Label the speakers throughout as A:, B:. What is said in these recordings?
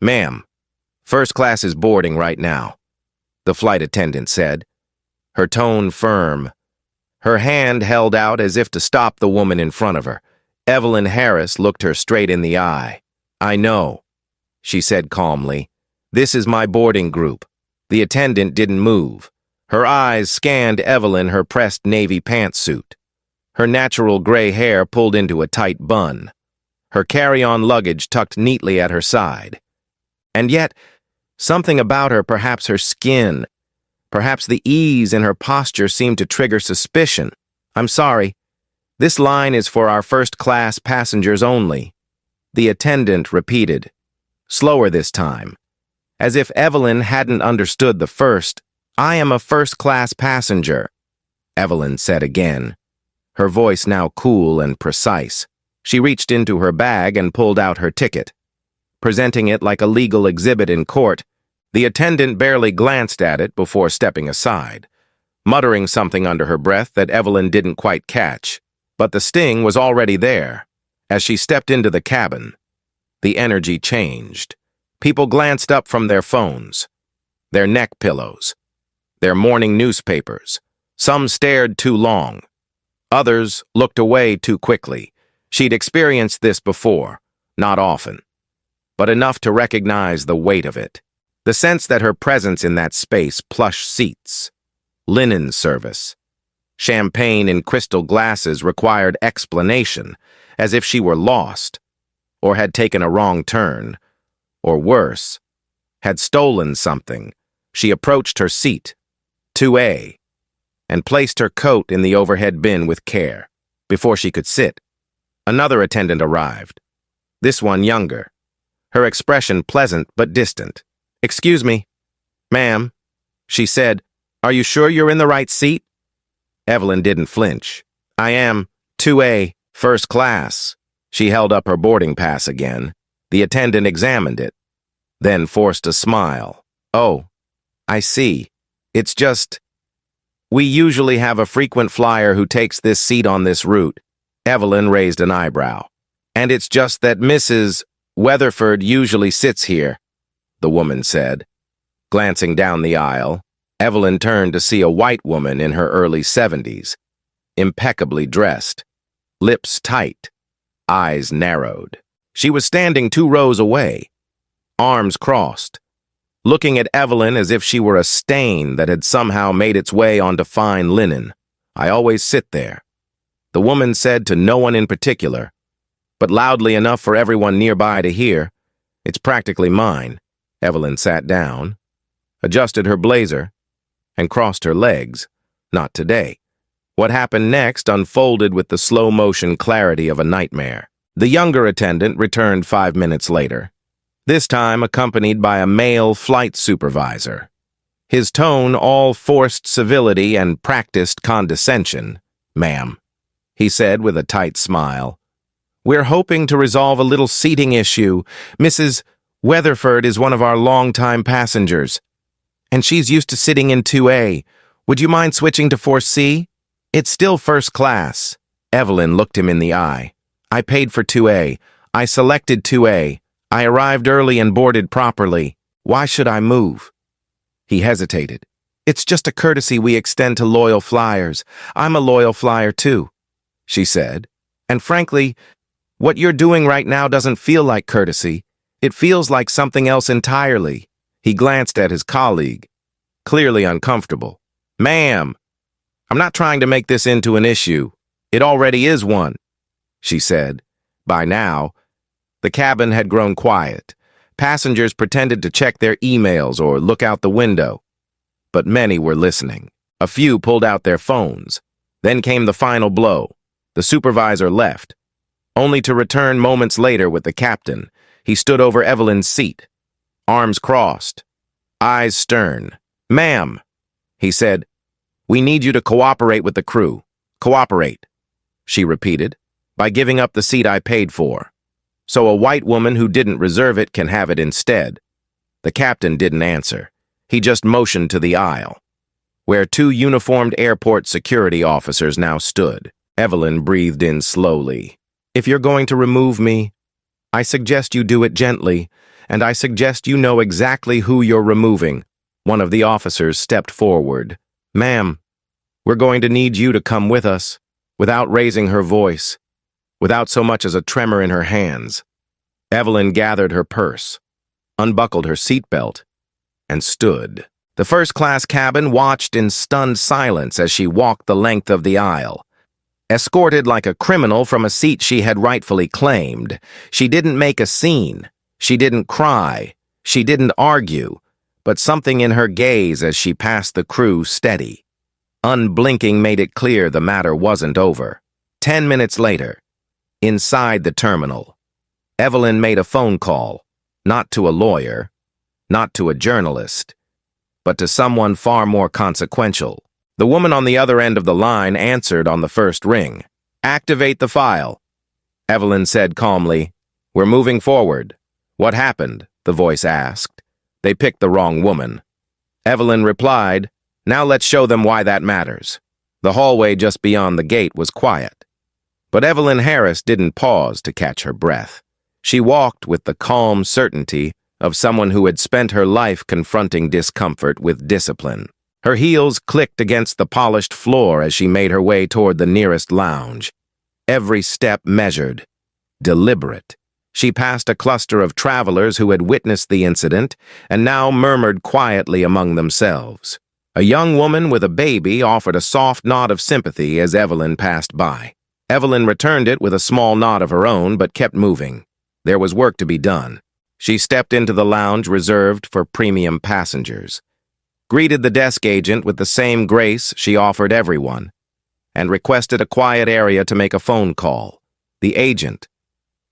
A: Ma'am, first class is boarding right now, the flight attendant said, her tone firm. Her hand held out as if to stop the woman in front of her. Evelyn Harris looked her straight in the eye. I know, she said calmly. This is my boarding group. The attendant didn't move. Her eyes scanned Evelyn, her pressed navy pantsuit. Her natural gray hair pulled into a tight bun. Her carry-on luggage tucked neatly at her side. And yet, something about her, perhaps her skin, perhaps the ease in her posture seemed to trigger suspicion. I'm sorry. This line is for our first-class passengers only. The attendant repeated, slower this time. As if Evelyn hadn't understood the first, I am a first-class passenger, Evelyn said again, her voice now cool and precise. She reached into her bag and pulled out her ticket. Presenting it like a legal exhibit in court, the attendant barely glanced at it before stepping aside, muttering something under her breath that Evelyn didn't quite catch. But the sting was already there. As she stepped into the cabin, the energy changed. People glanced up from their phones, their neck pillows, their morning newspapers. Some stared too long. Others looked away too quickly. She'd experienced this before, not often, but enough to recognize the weight of it. The sense that her presence in that space, plush seats, linen service, champagne in crystal glasses required explanation, as if she were lost, or had taken a wrong turn, or worse, had stolen something. She approached her seat, 2A, and placed her coat in the overhead bin with care. Before she could sit, another attendant arrived, this one younger, her expression pleasant but distant. Excuse me, ma'am, she said, are you sure you're in the right seat? Evelyn didn't flinch. I am, 2A, first class. She held up her boarding pass again. The attendant examined it, then forced a smile. Oh, I see. It's just, we usually have a frequent flyer who takes this seat on this route. Evelyn raised an eyebrow. And it's just that Mrs. Weatherford usually sits here, the woman said. Glancing down the aisle, Evelyn turned to see a white woman in her early 70s, impeccably dressed, lips tight, eyes narrowed. She was standing 2 rows away, arms crossed, looking at Evelyn as if she were a stain that had somehow made its way onto fine linen. I always sit there, the woman said to no one in particular, but loudly enough for everyone nearby to hear. It's practically mine. Evelyn sat down, adjusted her blazer, and crossed her legs. Not today. What happened next unfolded with the slow-motion clarity of a nightmare. The younger attendant returned 5 minutes later, this time accompanied by a male flight supervisor. His tone all forced civility and practiced condescension. Ma'am, he said with a tight smile, we're hoping to resolve a little seating issue. Mrs. Weatherford is one of our long-time passengers, and she's used to sitting in 2A. Would you mind switching to 4C? It's still first class. Evelyn looked him in the eye. I paid for 2A. I selected 2A. I arrived early and boarded properly. Why should I move? He hesitated. It's just a courtesy we extend to loyal flyers. I'm a loyal flyer too, she said. And frankly, what you're doing right now doesn't feel like courtesy. It feels like something else entirely. He glanced at his colleague, clearly uncomfortable. Ma'am, I'm not trying to make this into an issue. It already is one, she said. By now, the cabin had grown quiet. Passengers pretended to check their emails or look out the window. But many were listening. A few pulled out their phones. Then came the final blow. The supervisor left, only to return moments later with the captain. He stood over Evelyn's seat, arms crossed, eyes stern. Ma'am, he said, we need you to cooperate with the crew. Cooperate, she repeated, by giving up the seat I paid for. So a white woman who didn't reserve it can have it instead. The captain didn't answer. He just motioned to the aisle, where 2 uniformed airport security officers now stood. Evelyn breathed in slowly. If you're going to remove me, I suggest you do it gently, and I suggest you know exactly who you're removing." One of the officers stepped forward. "Ma'am, we're going to need you to come with us," without raising her voice, without so much as a tremor in her hands. Evelyn gathered her purse, unbuckled her seatbelt, and stood. The first-class cabin watched in stunned silence as she walked the length of the aisle. Escorted like a criminal from a seat she had rightfully claimed, she didn't make a scene. She didn't cry. She didn't argue. But something in her gaze as she passed the crew steady, unblinking, made it clear the matter wasn't over. 10 minutes later, inside the terminal, Evelyn made a phone call, not to a lawyer, not to a journalist, but to someone far more consequential. The woman on the other end of the line answered on the first ring. "Activate the file," Evelyn said calmly. "We're moving forward." "What happened?" the voice asked. "They picked the wrong woman." Evelyn replied, "Now let's show them why that matters." The hallway just beyond the gate was quiet. But Evelyn Harris didn't pause to catch her breath. She walked with the calm certainty of someone who had spent her life confronting discomfort with discipline. Her heels clicked against the polished floor as she made her way toward the nearest lounge. Every step measured, deliberate. She passed a cluster of travelers who had witnessed the incident and now murmured quietly among themselves. A young woman with a baby offered a soft nod of sympathy as Evelyn passed by. Evelyn returned it with a small nod of her own, but kept moving. There was work to be done. She stepped into the lounge reserved for premium passengers, greeted the desk agent with the same grace she offered everyone, and requested a quiet area to make a phone call. The agent,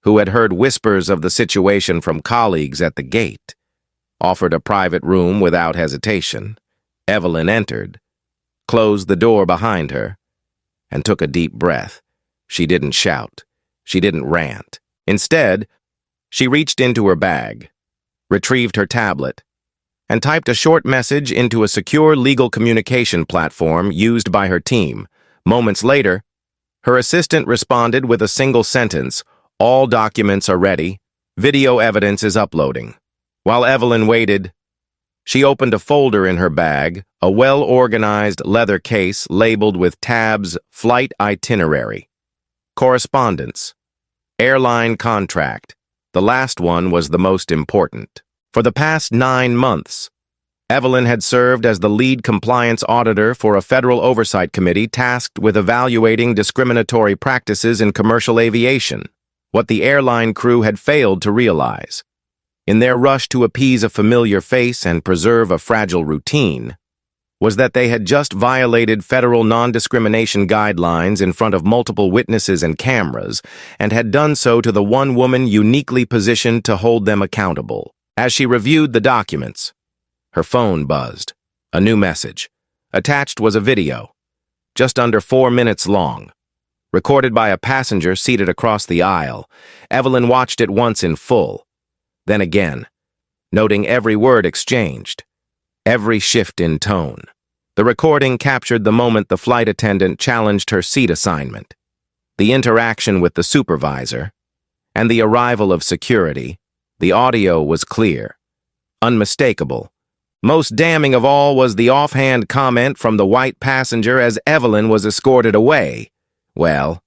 A: who had heard whispers of the situation from colleagues at the gate, offered a private room without hesitation. Evelyn entered, closed the door behind her, and took a deep breath. She didn't shout. She didn't rant. Instead, she reached into her bag, retrieved her tablet, and typed a short message into a secure legal communication platform used by her team. Moments later, her assistant responded with a single sentence: "All documents are ready. Video evidence is uploading." While Evelyn waited, she opened a folder in her bag, a well-organized leather case labeled with tabs: "Flight itinerary," "Correspondence," "Airline contract." The last one was the most important. For the past 9 months, Evelyn had served as the lead compliance auditor for a federal oversight committee tasked with evaluating discriminatory practices in commercial aviation. What the airline crew had failed to realize, in their rush to appease a familiar face and preserve a fragile routine, was that they had just violated federal non-discrimination guidelines in front of multiple witnesses and cameras, and had done so to the one woman uniquely positioned to hold them accountable. As she reviewed the documents, her phone buzzed. A new message. Attached was a video, just under 4 minutes long, recorded by a passenger seated across the aisle. Evelyn watched it once in full, then again, noting every word exchanged, every shift in tone. The recording captured the moment the flight attendant challenged her seat assignment, the interaction with the supervisor, and the arrival of security. The audio was clear, unmistakable. Most damning of all was the offhand comment from the white passenger as Evelyn was escorted away. Well,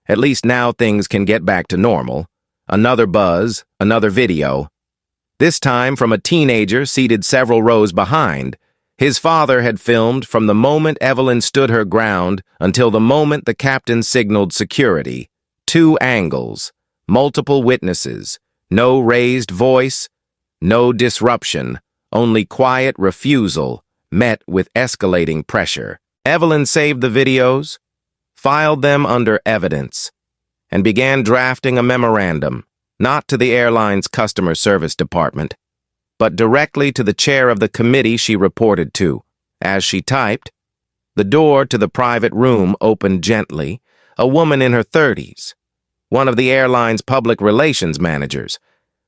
A: at least now things can get back to normal. Another buzz, another video. This time from a teenager seated several rows behind. His father had filmed from the moment Evelyn stood her ground until the moment the captain signaled security. 2 angles, multiple witnesses, no raised voice, no disruption, only quiet refusal met with escalating pressure. Evelyn saved the videos, filed them under evidence, and began drafting a memorandum, not to the airline's customer service department, but directly to the chair of the committee she reported to. As she typed, the door to the private room opened gently. A woman in her 30s, one of the airline's public relations managers,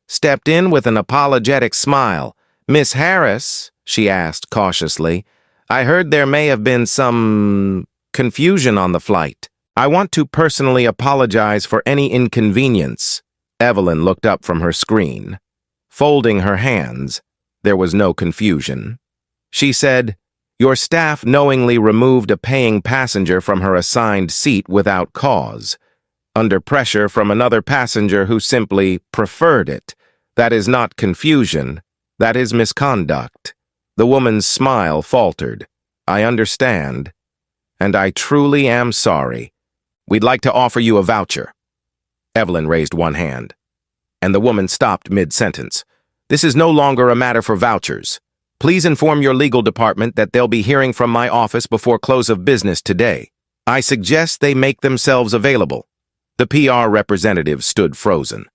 A: stepped in with an apologetic smile. "Miss Harris," she asked cautiously, "I heard there may have been some confusion on the flight. I want to personally apologize for any inconvenience." Evelyn looked up from her screen, Folding her hands, there was no confusion. She said, "Your staff knowingly removed a paying passenger from her assigned seat without cause, under pressure from another passenger who simply preferred it. That is not confusion. That is misconduct." The woman's smile faltered. "I understand, and I truly am sorry. We'd like to offer you a voucher." Evelyn raised one hand, and the woman stopped mid-sentence. "This is no longer a matter for vouchers. Please inform your legal department that they'll be hearing from my office before close of business today. I suggest they make themselves available." The PR representative stood frozen,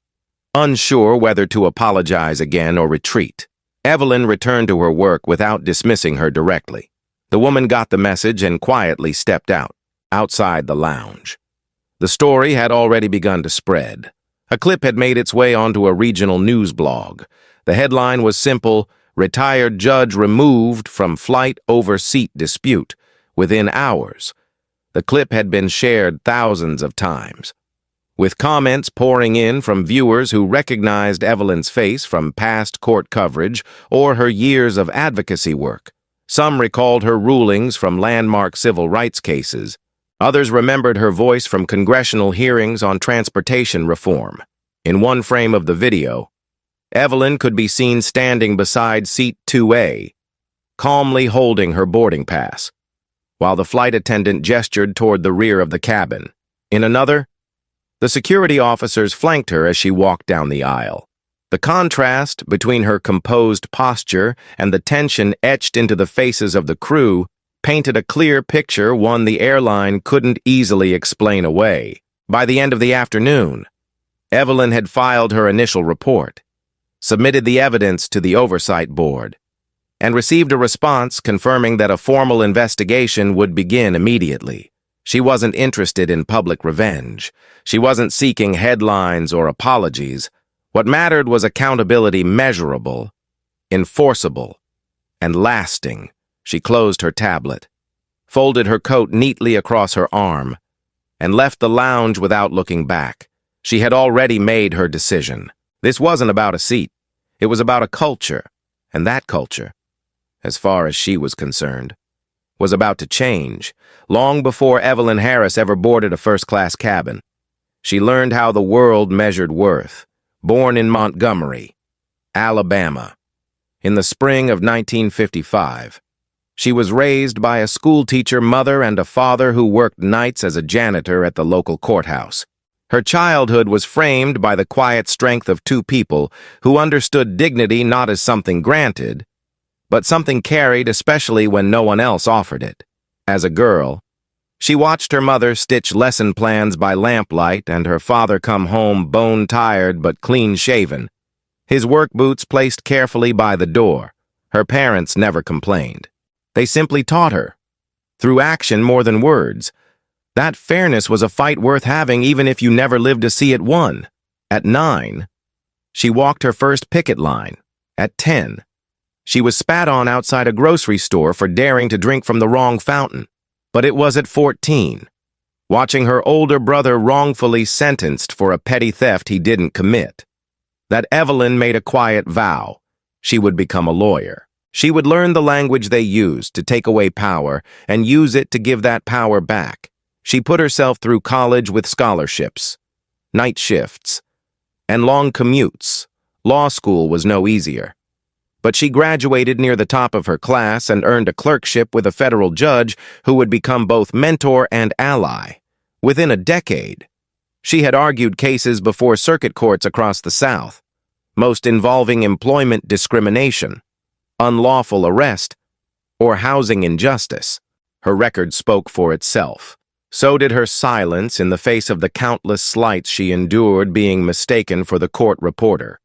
A: unsure whether to apologize again or retreat. Evelyn returned to her work without dismissing her directly. The woman got the message and quietly stepped outside the lounge. The story had already begun to spread. A clip had made its way onto a regional news blog. The headline was simple: "Retired judge removed from flight over seat dispute." Within hours, the clip had been shared thousands of times, with comments pouring in from viewers who recognized Evelyn's face from past court coverage or her years of advocacy work. Some recalled her rulings from landmark civil rights cases. Others remembered her voice from congressional hearings on transportation reform. In one frame of the video, Evelyn could be seen standing beside seat 2A, calmly holding her boarding pass, while the flight attendant gestured toward the rear of the cabin. In another, the security officers flanked her as she walked down the aisle. The contrast between her composed posture and the tension etched into the faces of the crew painted a clear picture, one the airline couldn't easily explain away. By the end of the afternoon, Evelyn had filed her initial report, submitted the evidence to the oversight board, and received a response confirming that a formal investigation would begin immediately. She wasn't interested in public revenge. She wasn't seeking headlines or apologies. What mattered was accountability, measurable, enforceable, and lasting. She closed her tablet, folded her coat neatly across her arm, and left the lounge without looking back. She had already made her decision. This wasn't about a seat. It was about a culture, and that culture, as far as she was concerned, was about to change. Long before Evelyn Harris ever boarded a first-class cabin, she learned how the world measured worth. Born in Montgomery, Alabama, in the spring of 1955, she was raised by a schoolteacher mother and a father who worked nights as a janitor at the local courthouse. Her childhood was framed by the quiet strength of two people who understood dignity not as something granted, but something carried, especially when no one else offered it. As a girl, she watched her mother stitch lesson plans by lamplight and her father come home bone-tired but clean-shaven, his work boots placed carefully by the door. Her parents never complained. They simply taught her, through action more than words, that fairness was a fight worth having even if you never lived to see it won. At 9, she walked her first picket line. At 10, she was spat on outside a grocery store for daring to drink from the wrong fountain. But it was at 14, watching her older brother wrongfully sentenced for a petty theft he didn't commit, that Evelyn made a quiet vow: she would become a lawyer. She would learn the language they used to take away power and use it to give that power back. She put herself through college with scholarships, night shifts, and long commutes. Law school was no easier. But she graduated near the top of her class and earned a clerkship with a federal judge who would become both mentor and ally. Within a decade, she had argued cases before circuit courts across the South, most involving employment discrimination, unlawful arrest, or housing injustice. Her record spoke for itself. So did her silence in the face of the countless slights she endured, being mistaken for the court reporter,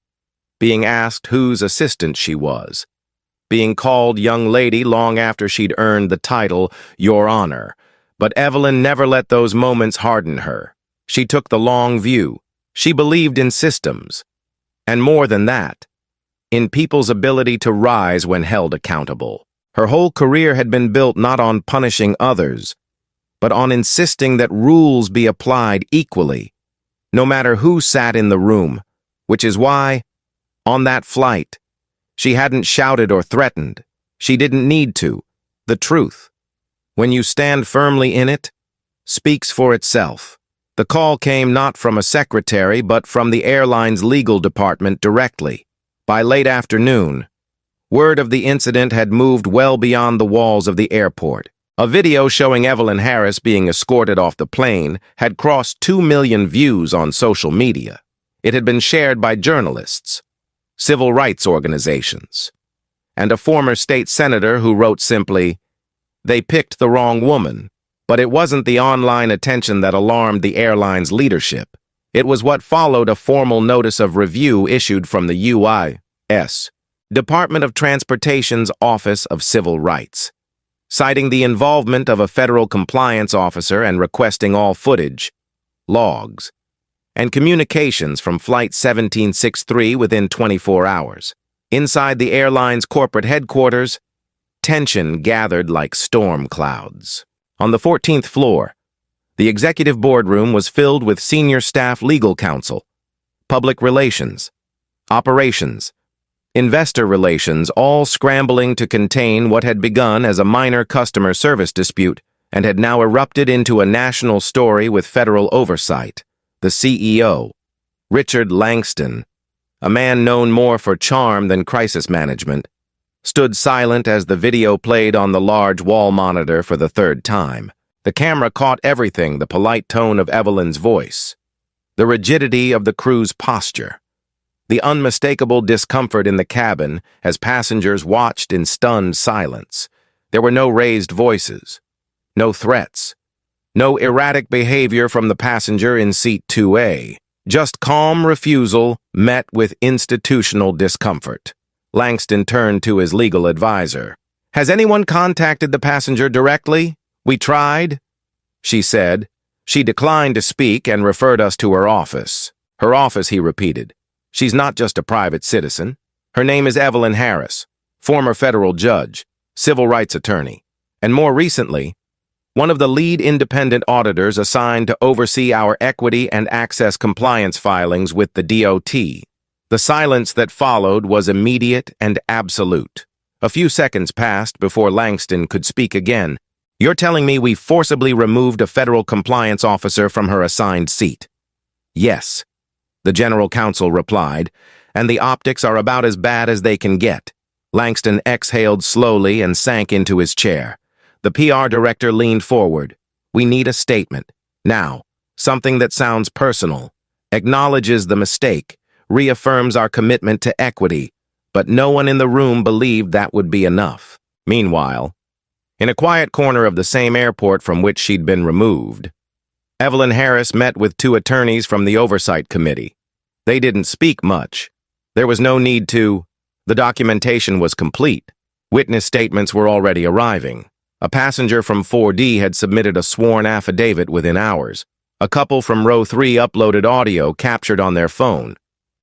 A: being asked whose assistant she was, being called young lady long after she'd earned the title, Your Honor. But Evelyn never let those moments harden her. She took the long view. She believed in systems, and more than that, in people's ability to rise when held accountable. Her whole career had been built not on punishing others, but on insisting that rules be applied equally, no matter who sat in the room, which is why, On that flight, she hadn't shouted or threatened. She didn't need to. The truth, when you stand firmly in it, speaks for itself. The call came not from a secretary, but from the airline's legal department directly. By late afternoon, word of the incident had moved well beyond the walls of the airport. A video showing Evelyn Harris being escorted off the plane had crossed 2 million views on social media. It had been shared by journalists, civil rights organizations, and a former state senator who wrote simply, "They picked the wrong woman." But it wasn't the online attention that alarmed the airline's leadership. It was what followed a formal notice of review issued from the U.S. Department of Transportation's Office of Civil Rights, citing the involvement of a federal compliance officer and requesting all footage, logs, and communications from Flight 1763 within 24 hours. Inside the airline's corporate headquarters, tension gathered like storm clouds. On the 14th floor, the executive boardroom was filled with senior staff legal counsel, public relations, operations, investor relations, all scrambling to contain what had begun as a minor customer service dispute and had now erupted into a national story with federal oversight. The CEO, Richard Langston, a man known more for charm than crisis management, stood silent as the video played on the large wall monitor for the third time. The camera caught everything: the polite tone of Evelyn's voice, the rigidity of the crew's posture, the unmistakable discomfort in the cabin as passengers watched in stunned silence. There were no raised voices, no threats, no erratic behavior from the passenger in seat 2A, just calm refusal met with institutional discomfort. Langston turned to his legal advisor. "Has anyone contacted the passenger directly? We tried," she said. She declined to speak and referred us to her office. Her office, he repeated. "She's not just a private citizen. Her name is Evelyn Harris, former federal judge, civil rights attorney, and more recently, one of the lead independent auditors assigned to oversee our equity and access compliance filings with the DOT. The silence that followed was immediate and absolute. A few seconds passed before Langston could speak again. "You're telling me we forcibly removed a federal compliance officer from her assigned seat?" "Yes," the general counsel replied, "and the optics are about as bad as they can get." Langston exhaled slowly and sank into his chair. The PR director leaned forward. "We need a statement. Now, something that sounds personal, acknowledges the mistake, reaffirms our commitment to equity," but no one in the room believed that would be enough. Meanwhile, in a quiet corner of the same airport from which she'd been removed, Evelyn Harris met with 2 attorneys from the Oversight Committee. They didn't speak much. There was no need to. The documentation was complete. Witness statements were already arriving. A passenger from 4D had submitted a sworn affidavit within hours. A couple from row 3 uploaded audio captured on their phone.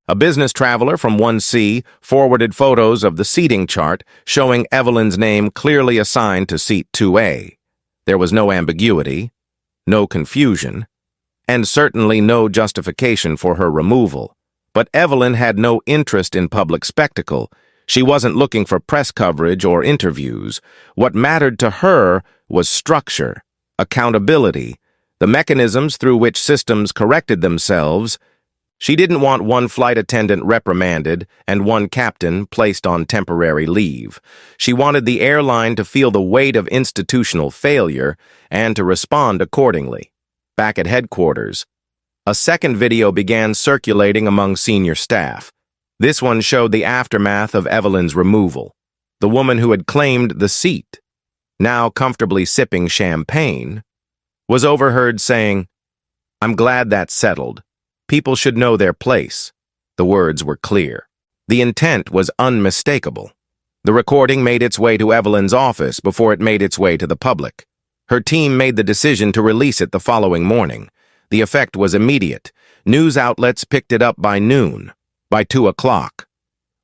A: A business traveler from 1C forwarded photos of the seating chart showing Evelyn's name clearly assigned to seat 2A. There was no ambiguity, no confusion, and certainly no justification for her removal. But Evelyn had no interest in public spectacle. She wasn't looking for press coverage or interviews. What mattered to her was structure, accountability, the mechanisms through which systems corrected themselves. She didn't want one flight attendant reprimanded and one captain placed on temporary leave. She wanted the airline to feel the weight of institutional failure and to respond accordingly. Back at headquarters, a second video began circulating among senior staff. This one showed the aftermath of Evelyn's removal. The woman who had claimed the seat, now comfortably sipping champagne, was overheard saying, "I'm glad that's settled. People should know their place." The words were clear. The intent was unmistakable. The recording made its way to Evelyn's office before it made its way to the public. Her team made the decision to release it the following morning. The effect was immediate. News outlets picked it up by noon. By 2 o'clock,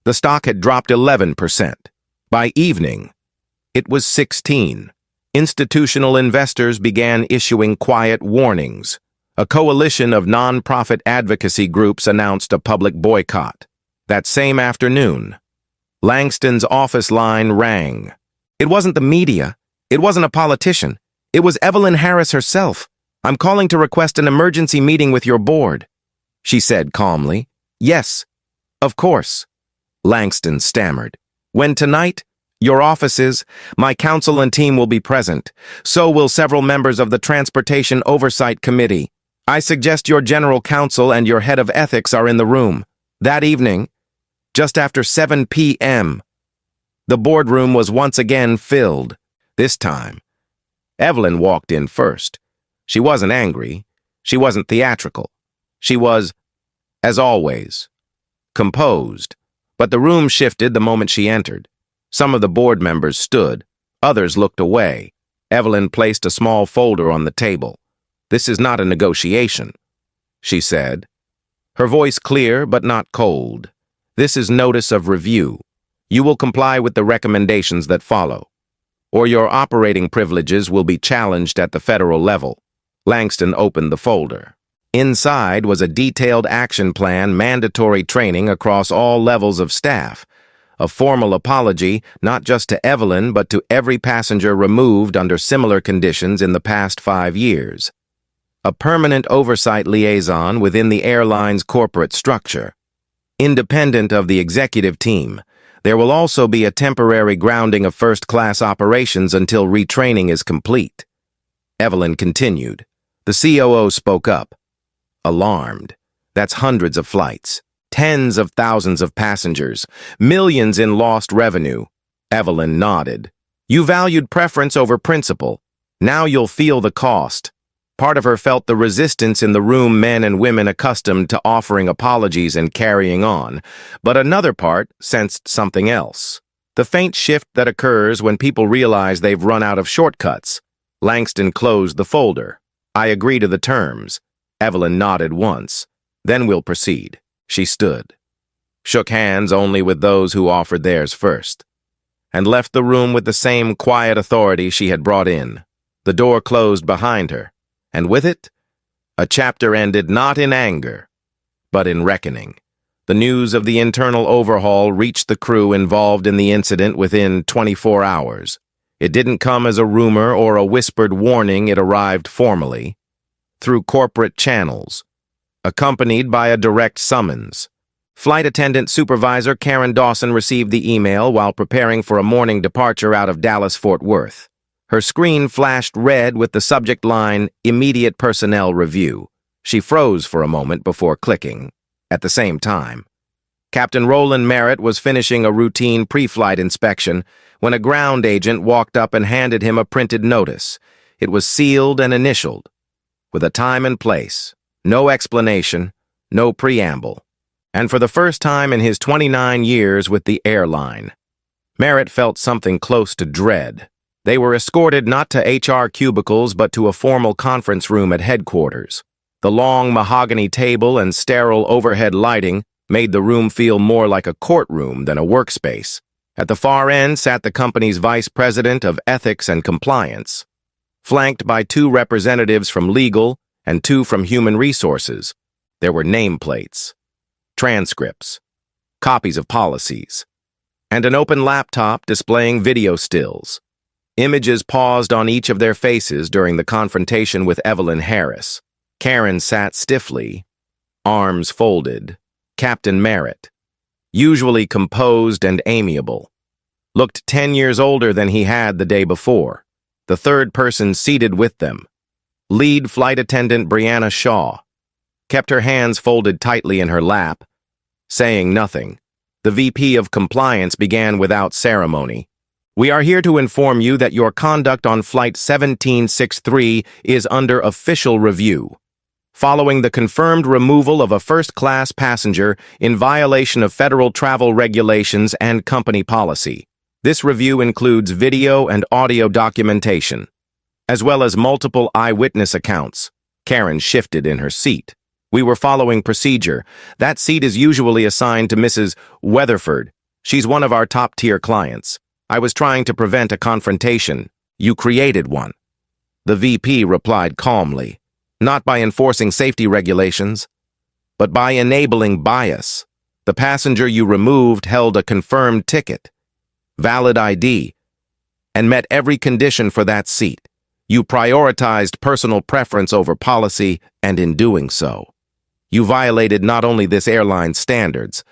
A: the stock had dropped 11%. By evening, it was 16. Institutional investors began issuing quiet warnings. A coalition of non-profit advocacy groups announced a public boycott. That same afternoon, Langston's office line rang. It wasn't the media. It wasn't a politician. It was Evelyn Harris herself. "I'm calling to request an emergency meeting with your board," she said calmly. "Yes, of course," Langston stammered. "When tonight? Your offices, my counsel and team will be present. So will several members of the Transportation Oversight Committee. I suggest your general counsel and your head of ethics are in the room. That evening, just after 7 p.m., the boardroom was once again filled. This time, Evelyn walked in first. She wasn't angry. She wasn't theatrical. She was, as always, composed. But the room shifted the moment she entered. Some of the board members stood. Others looked away. Evelyn placed a small folder on the table. "This is not a negotiation," she said, her voice clear but not cold. "This is notice of review. You will comply with the recommendations that follow, or your operating privileges will be challenged at the federal level." Langston opened the folder. Inside was a detailed action plan, mandatory training across all levels of staff, a formal apology not just to Evelyn but to every passenger removed under similar conditions in the past 5 years, a permanent oversight liaison within the airline's corporate structure. Independent of the executive team, there will also be a temporary grounding of first-class operations until retraining is complete. Evelyn continued. The COO spoke up. Alarmed. That's hundreds of flights, tens of thousands of passengers, millions in lost revenue. Evelyn nodded. You valued preference over principle. Now you'll feel the cost. Part of her felt the resistance in the room, men and women accustomed to offering apologies and carrying on, but another part sensed something else. The faint shift that occurs when people realize they've run out of shortcuts. Langston closed the folder. "I agree to the terms." Evelyn nodded once. "Then we'll proceed." She stood, shook hands only with those who offered theirs first, and left the room with the same quiet authority she had brought in. The door closed behind her, and with it, a chapter ended not in anger, but in reckoning. The news of the internal overhaul reached the crew involved in the incident within 24 hours. It didn't come as a rumor or a whispered warning. It arrived formally, through corporate channels, accompanied by a direct summons. Flight attendant supervisor Karen Dawson received the email while preparing for a morning departure out of Dallas-Fort Worth. Her screen flashed red with the subject line, "Immediate Personnel Review." She froze for a moment before clicking. At the same time, Captain Roland Merritt was finishing a routine pre-flight inspection when a ground agent walked up and handed him a printed notice. It was sealed and initialed, with a time and place, no explanation, no preamble. And for the first time in his 29 years with the airline, Merritt felt something close to dread. They were escorted not to HR cubicles but to a formal conference room at headquarters. The long mahogany table and sterile overhead lighting made the room feel more like a courtroom than a workspace. At the far end sat the company's vice president of ethics and compliance, flanked by 2 representatives from legal and 2 from human resources. There were nameplates, transcripts, copies of policies, and an open laptop displaying video stills. Images paused on each of their faces during the confrontation with Evelyn Harris. Karen sat stiffly, arms folded. Captain Merritt, usually composed and amiable, looked 10 years older than he had the day before. The third person seated with them, lead flight attendant Brianna Shaw, kept her hands folded tightly in her lap, saying nothing. The VP of Compliance began without ceremony. "We are here to inform you that your conduct on Flight 1763 is under official review, following the confirmed removal of a first-class passenger in violation of federal travel regulations and company policy. This review includes video and audio documentation, as well as multiple eyewitness accounts." Karen shifted in her seat. "We were following procedure. That seat is usually assigned to Mrs. Weatherford. She's one of our top-tier clients. I was trying to prevent a confrontation. You created one." The VP replied calmly, "Not by enforcing safety regulations, but by enabling bias. The passenger you removed held a confirmed ticket, valid ID, and met every condition for that seat. You prioritized personal preference over policy, and in doing so, you violated not only this airline's standards,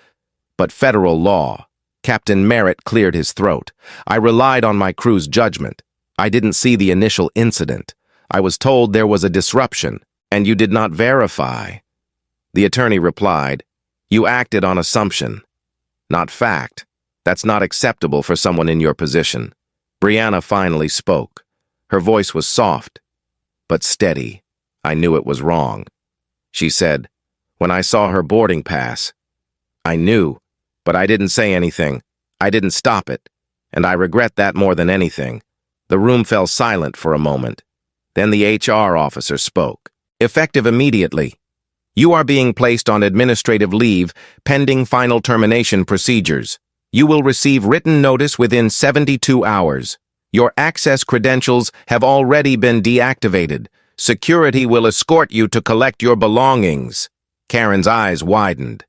A: but federal law. Captain Merritt cleared his throat. I relied on my crew's judgment. I didn't see the initial incident. I was told there was a disruption, and you did not verify. The attorney replied, You acted on assumption, not fact. That's not acceptable for someone in your position. Brianna finally spoke. Her voice was soft, but steady. I knew it was wrong. She said, When I saw her boarding pass, I knew, but I didn't say anything. I didn't stop it, and I regret that more than anything. The room fell silent for a moment. Then the HR officer spoke. Effective immediately. You are being placed on administrative leave pending final termination procedures. You will receive written notice within 72 hours. Your access credentials have already been deactivated. Security will escort you to collect your belongings. Karen's eyes widened.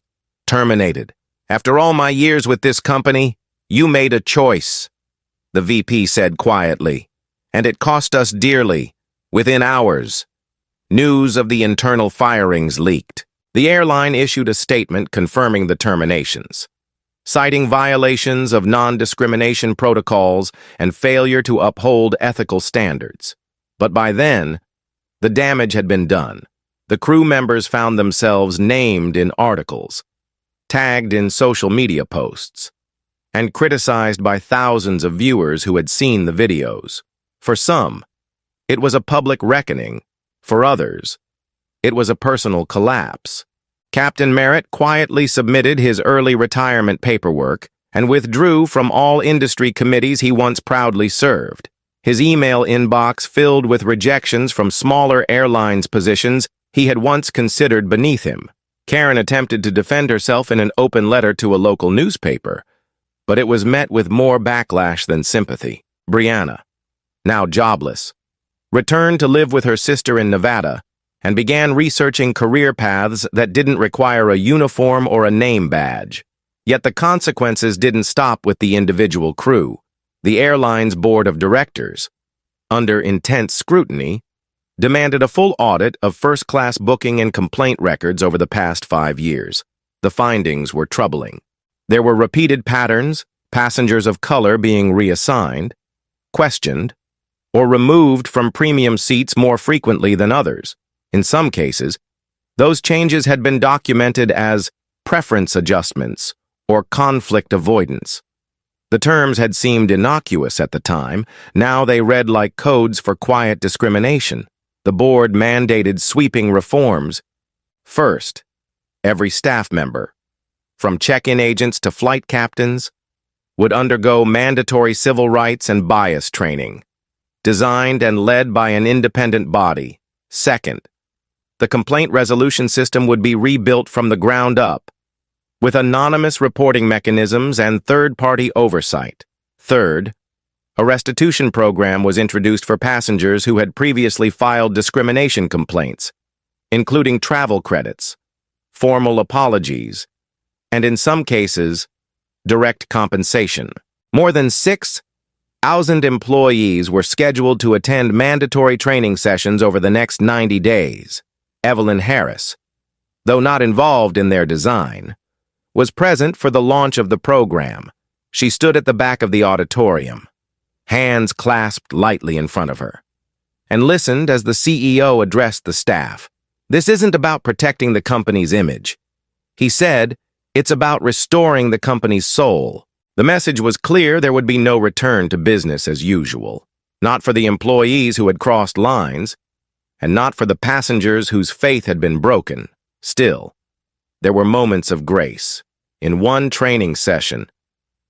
A: Terminated. After all my years with this company, you made a choice, the VP said quietly, and it cost us dearly. Within hours, news of the internal firings leaked. The airline issued a statement confirming the terminations, citing violations of non-discrimination protocols and failure to uphold ethical standards. But by then, the damage had been done. The crew members found themselves named in articles, tagged in social media posts, and criticized by thousands of viewers who had seen the videos. For some, it was a public reckoning. For others, it was a personal collapse. Captain Merritt quietly submitted his early retirement paperwork and withdrew from all industry committees he once proudly served. His email inbox filled with rejections from smaller airlines positions he had once considered beneath him. Karen attempted to defend herself in an open letter to a local newspaper, but it was met with more backlash than sympathy. Brianna, now jobless, returned to live with her sister in Nevada and began researching career paths that didn't require a uniform or a name badge. Yet the consequences didn't stop with the individual crew. The airline's board of directors, under intense scrutiny, demanded a full audit of first-class booking and complaint records over the past 5 years. The findings were troubling. There were repeated patterns, passengers of color being reassigned, questioned, or removed from premium seats more frequently than others. In some cases, those changes had been documented as preference adjustments or conflict avoidance. The terms had seemed innocuous at the time. Now they read like codes for quiet discrimination. The board mandated sweeping reforms. First, every staff member, from check-in agents to flight captains, would undergo mandatory civil rights and bias training, designed and led by an independent body. Second, the complaint resolution system would be rebuilt from the ground up, with anonymous reporting mechanisms and third-party oversight. Third, a restitution program was introduced for passengers who had previously filed discrimination complaints, including travel credits, formal apologies, and in some cases, direct compensation. More than 6,000 employees were scheduled to attend mandatory training sessions over the next 90 days. Evelyn Harris, though not involved in their design, was present for the launch of the program. She stood at the back of the auditorium, hands clasped lightly in front of her, and listened as the CEO addressed the staff. This isn't about protecting the company's image. He said, it's about restoring the company's soul. The message was clear: there would be no return to business as usual. Not for the employees who had crossed lines, and not for the passengers whose faith had been broken. Still, there were moments of grace. In one training session,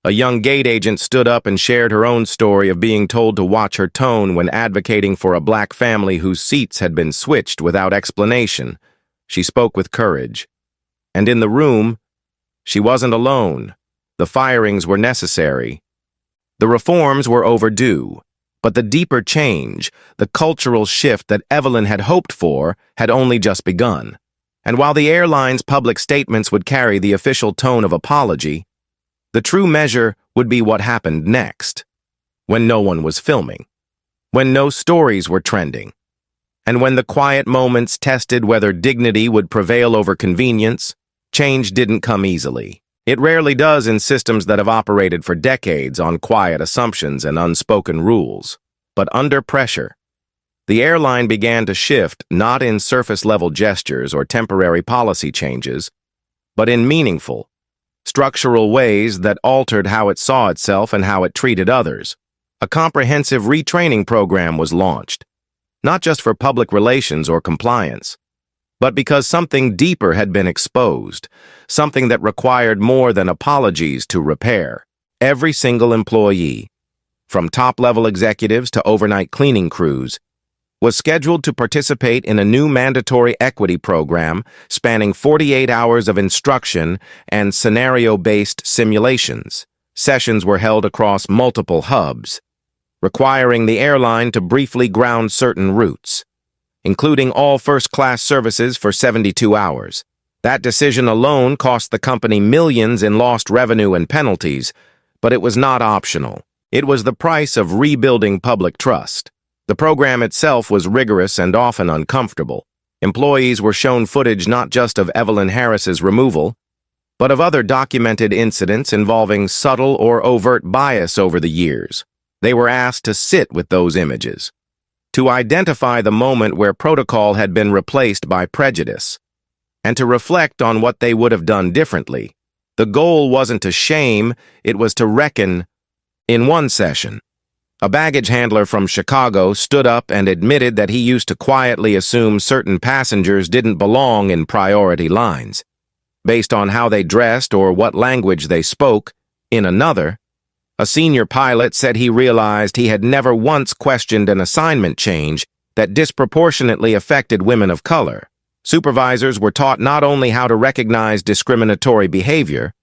A: a young gate agent stood up and shared her own story of being told to watch her tone when advocating for a black family whose seats had been switched without explanation. She spoke with courage. And in the room, she wasn't alone. The firings were necessary. The reforms were overdue. But the deeper change, the cultural shift that Evelyn had hoped for, had only just begun. And while the airline's public statements would carry the official tone of apology, the true measure would be what happened next, when no one was filming, when no stories were trending, and when the quiet moments tested whether dignity would prevail over convenience. Change didn't come easily. It rarely does in systems that have operated for decades on quiet assumptions and unspoken rules. But under pressure, the airline began to shift not in surface-level gestures or temporary policy changes, but in meaningful, structural ways that altered how it saw itself and how it treated others. A comprehensive retraining program was launched, not just for public relations or compliance, but because something deeper had been exposed, something that required more than apologies to repair. Every single employee, from top-level executives to overnight cleaning crews, was scheduled to participate in a new mandatory equity program spanning 48 hours of instruction and scenario-based simulations. Sessions were held across multiple hubs, requiring the airline to briefly ground certain routes, including all first-class services for 72 hours. That decision alone cost the company millions in lost revenue and penalties, but it was not optional. It was the price of rebuilding public trust. The program itself was rigorous and often uncomfortable. Employees were shown footage not just of Evelyn Harris's removal, but of other documented incidents involving subtle or overt bias over the years. They were asked to sit with those images, to identify the moment where protocol had been replaced by prejudice, and to reflect on what they would have done differently. The goal wasn't to shame, it was to reckon. In one session, a baggage handler from Chicago stood up and admitted that he used to quietly assume certain passengers didn't belong in priority lines, based on how they dressed or what language they spoke. In another, a senior pilot said he realized he had never once questioned an assignment change that disproportionately affected women of color. Supervisors were taught not only how to recognize discriminatory behavior,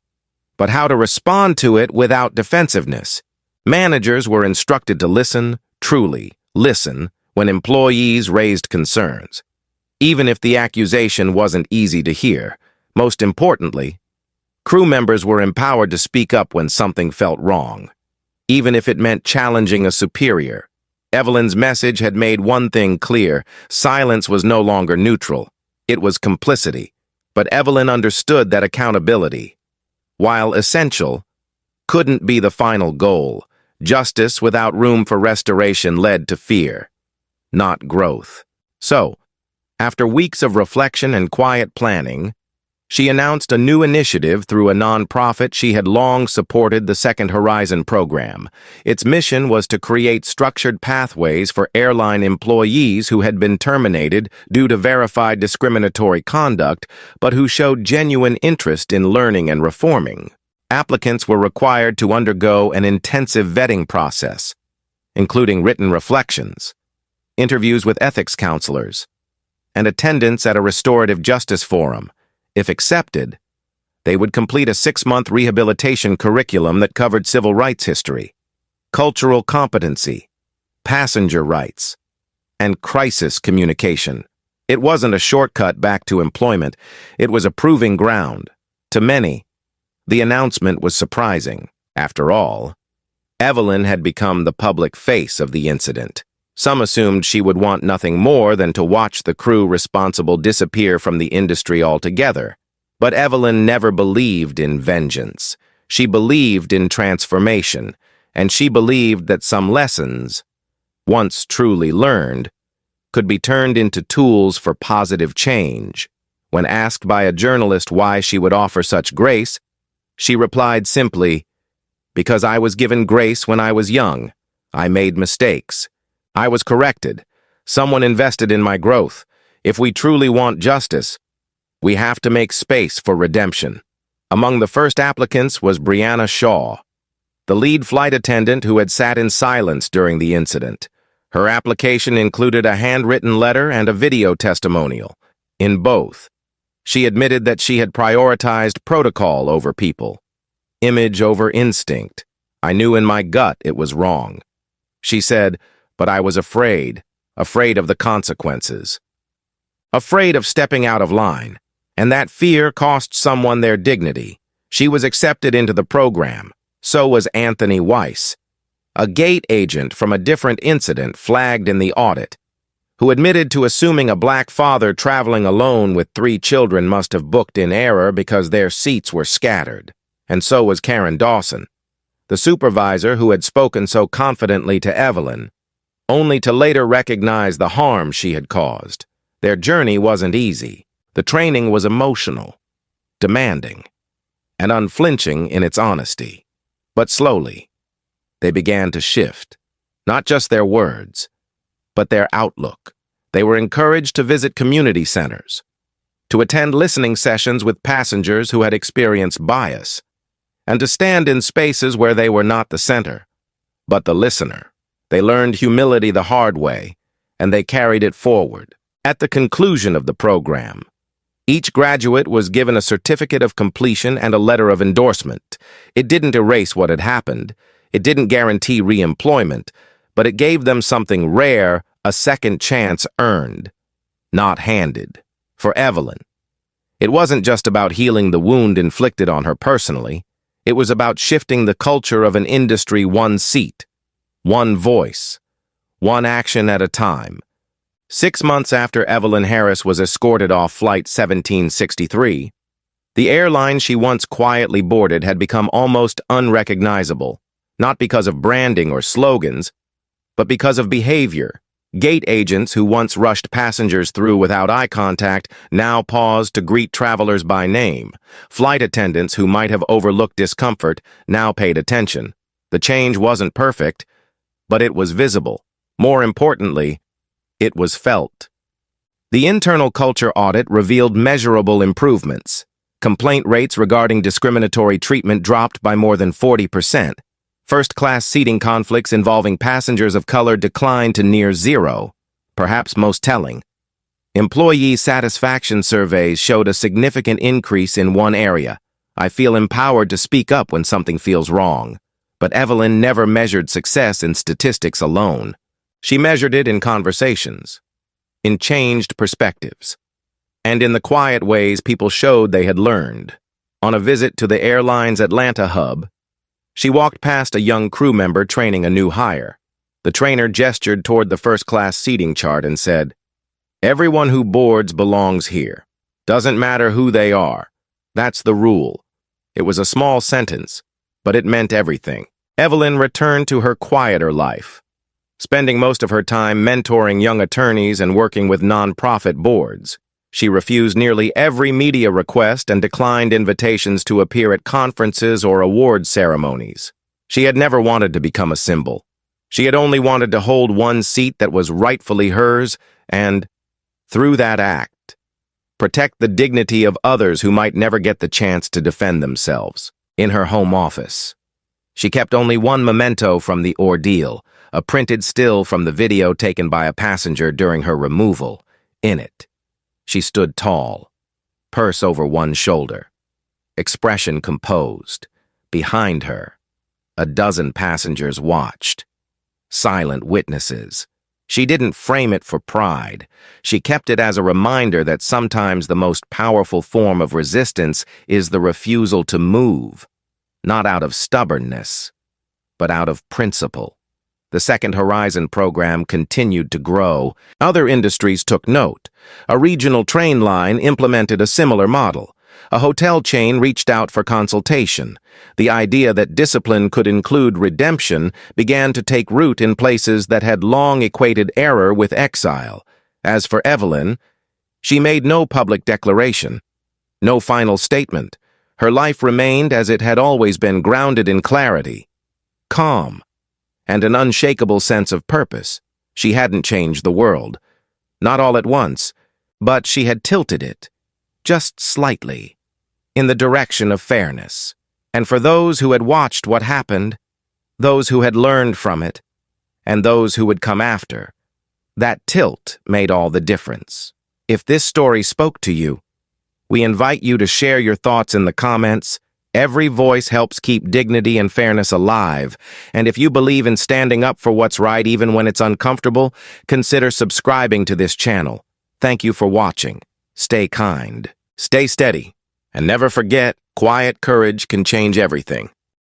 A: but how to respond to it without defensiveness. Managers were instructed to listen, truly listen, when employees raised concerns, even if the accusation wasn't easy to hear. Most importantly, crew members were empowered to speak up when something felt wrong, even if it meant challenging a superior. Evelyn's message had made one thing clear: silence was no longer neutral. It was complicity. But Evelyn understood that accountability, while essential, couldn't be the final goal. Justice without room for restoration led to fear, not growth. So, after weeks of reflection and quiet planning, she announced a new initiative through a nonprofit she had long supported, the Second Horizon program. Its mission was to create structured pathways for airline employees who had been terminated due to verified discriminatory conduct, but who showed genuine interest in learning and reforming. Applicants were required to undergo an intensive vetting process, including written reflections, interviews with ethics counselors, and attendance at a restorative justice forum. If accepted, they would complete a 6-month rehabilitation curriculum that covered civil rights history, cultural competency, passenger rights, and crisis communication. It wasn't a shortcut back to employment. It was a proving ground. To many, the announcement was surprising. After all, Evelyn had become the public face of the incident. Some assumed she would want nothing more than to watch the crew responsible disappear from the industry altogether. But Evelyn never believed in vengeance. She believed in transformation, and she believed that some lessons, once truly learned, could be turned into tools for positive change. When asked by a journalist why she would offer such grace, she replied simply, "Because I was given grace when I was young. I made mistakes. I was corrected. Someone invested in my growth. If we truly want justice, we have to make space for redemption." Among the first applicants was Brianna Shaw, the lead flight attendant who had sat in silence during the incident. Her application included a handwritten letter and a video testimonial. In both, she admitted that she had prioritized protocol over people, image over instinct. "I knew in my gut it was wrong," she said, "but I was afraid of the consequences. Afraid of stepping out of line." And that fear cost someone their dignity. She was accepted into the program. So was Anthony Weiss, a gate agent from a different incident flagged in the audit, who admitted to assuming a black father traveling alone with 3 children must have booked in error because their seats were scattered. And so was Karen Dawson, the supervisor who had spoken so confidently to Evelyn, only to later recognize the harm she had caused. Their journey wasn't easy. The training was emotional, demanding, and unflinching in its honesty. But slowly, they began to shift, not just their words, but their outlook. They were encouraged to visit community centers, to attend listening sessions with passengers who had experienced bias, and to stand in spaces where they were not the center, but the listener. They learned humility the hard way, and they carried it forward. At the conclusion of the program, each graduate was given a certificate of completion and a letter of endorsement. It didn't erase what had happened. It didn't guarantee re-employment, but it gave them something rare, a second chance earned, not handed. For Evelyn, it wasn't just about healing the wound inflicted on her personally. It was about shifting the culture of an industry one seat, one voice, one action at a time. 6 months after Evelyn Harris was escorted off Flight 1763, the airline she once quietly boarded had become almost unrecognizable, not because of branding or slogans, but because of behavior. Gate agents who once rushed passengers through without eye contact now paused to greet travelers by name. Flight attendants who might have overlooked discomfort now paid attention. The change wasn't perfect, but it was visible. More importantly, it was felt. The internal culture audit revealed measurable improvements. Complaint rates regarding discriminatory treatment dropped by more than 40%. First-class seating conflicts involving passengers of color declined to near zero. Perhaps most telling, employee satisfaction surveys showed a significant increase in one area. I feel empowered to speak up when something feels wrong. But Evelyn never measured success in statistics alone. She measured it in conversations, in changed perspectives, and in the quiet ways people showed they had learned. On a visit to the airline's Atlanta hub, she walked past a young crew member training a new hire. The trainer gestured toward the first-class seating chart and said, "Everyone who boards belongs here. Doesn't matter who they are. That's the rule." It was a small sentence, but it meant everything. Evelyn returned to her quieter life, spending most of her time mentoring young attorneys and working with nonprofit boards. She refused nearly every media request and declined invitations to appear at conferences or award ceremonies. She had never wanted to become a symbol. She had only wanted to hold one seat that was rightfully hers and, through that act, protect the dignity of others who might never get the chance to defend themselves. In her home office, she kept only one memento from the ordeal, a printed still from the video taken by a passenger during her removal. In it, she stood tall, purse over one shoulder, expression composed. Behind her, a dozen passengers watched, silent witnesses. She didn't frame it for pride. She kept it as a reminder that sometimes the most powerful form of resistance is the refusal to move, not out of stubbornness, but out of principle. The Second Horizon program continued to grow. Other industries took note. A regional train line implemented a similar model. A hotel chain reached out for consultation. The idea that discipline could include redemption began to take root in places that had long equated error with exile. As for Evelyn, she made no public declaration, no final statement. Her life remained as it had always been, grounded in clarity, calm, and an unshakable sense of purpose. She hadn't changed the world, not all at once, but she had tilted it, just slightly, in the direction of fairness. And for those who had watched what happened, those who had learned from it, and those who would come after, that tilt made all the difference. If this story spoke to you, we invite you to share your thoughts in the comments. Every voice helps keep dignity and fairness alive, and if you believe in standing up for what's right even when it's uncomfortable, consider subscribing to this channel. Thank you for watching. Stay kind. Stay steady, and never forget, quiet courage can change everything.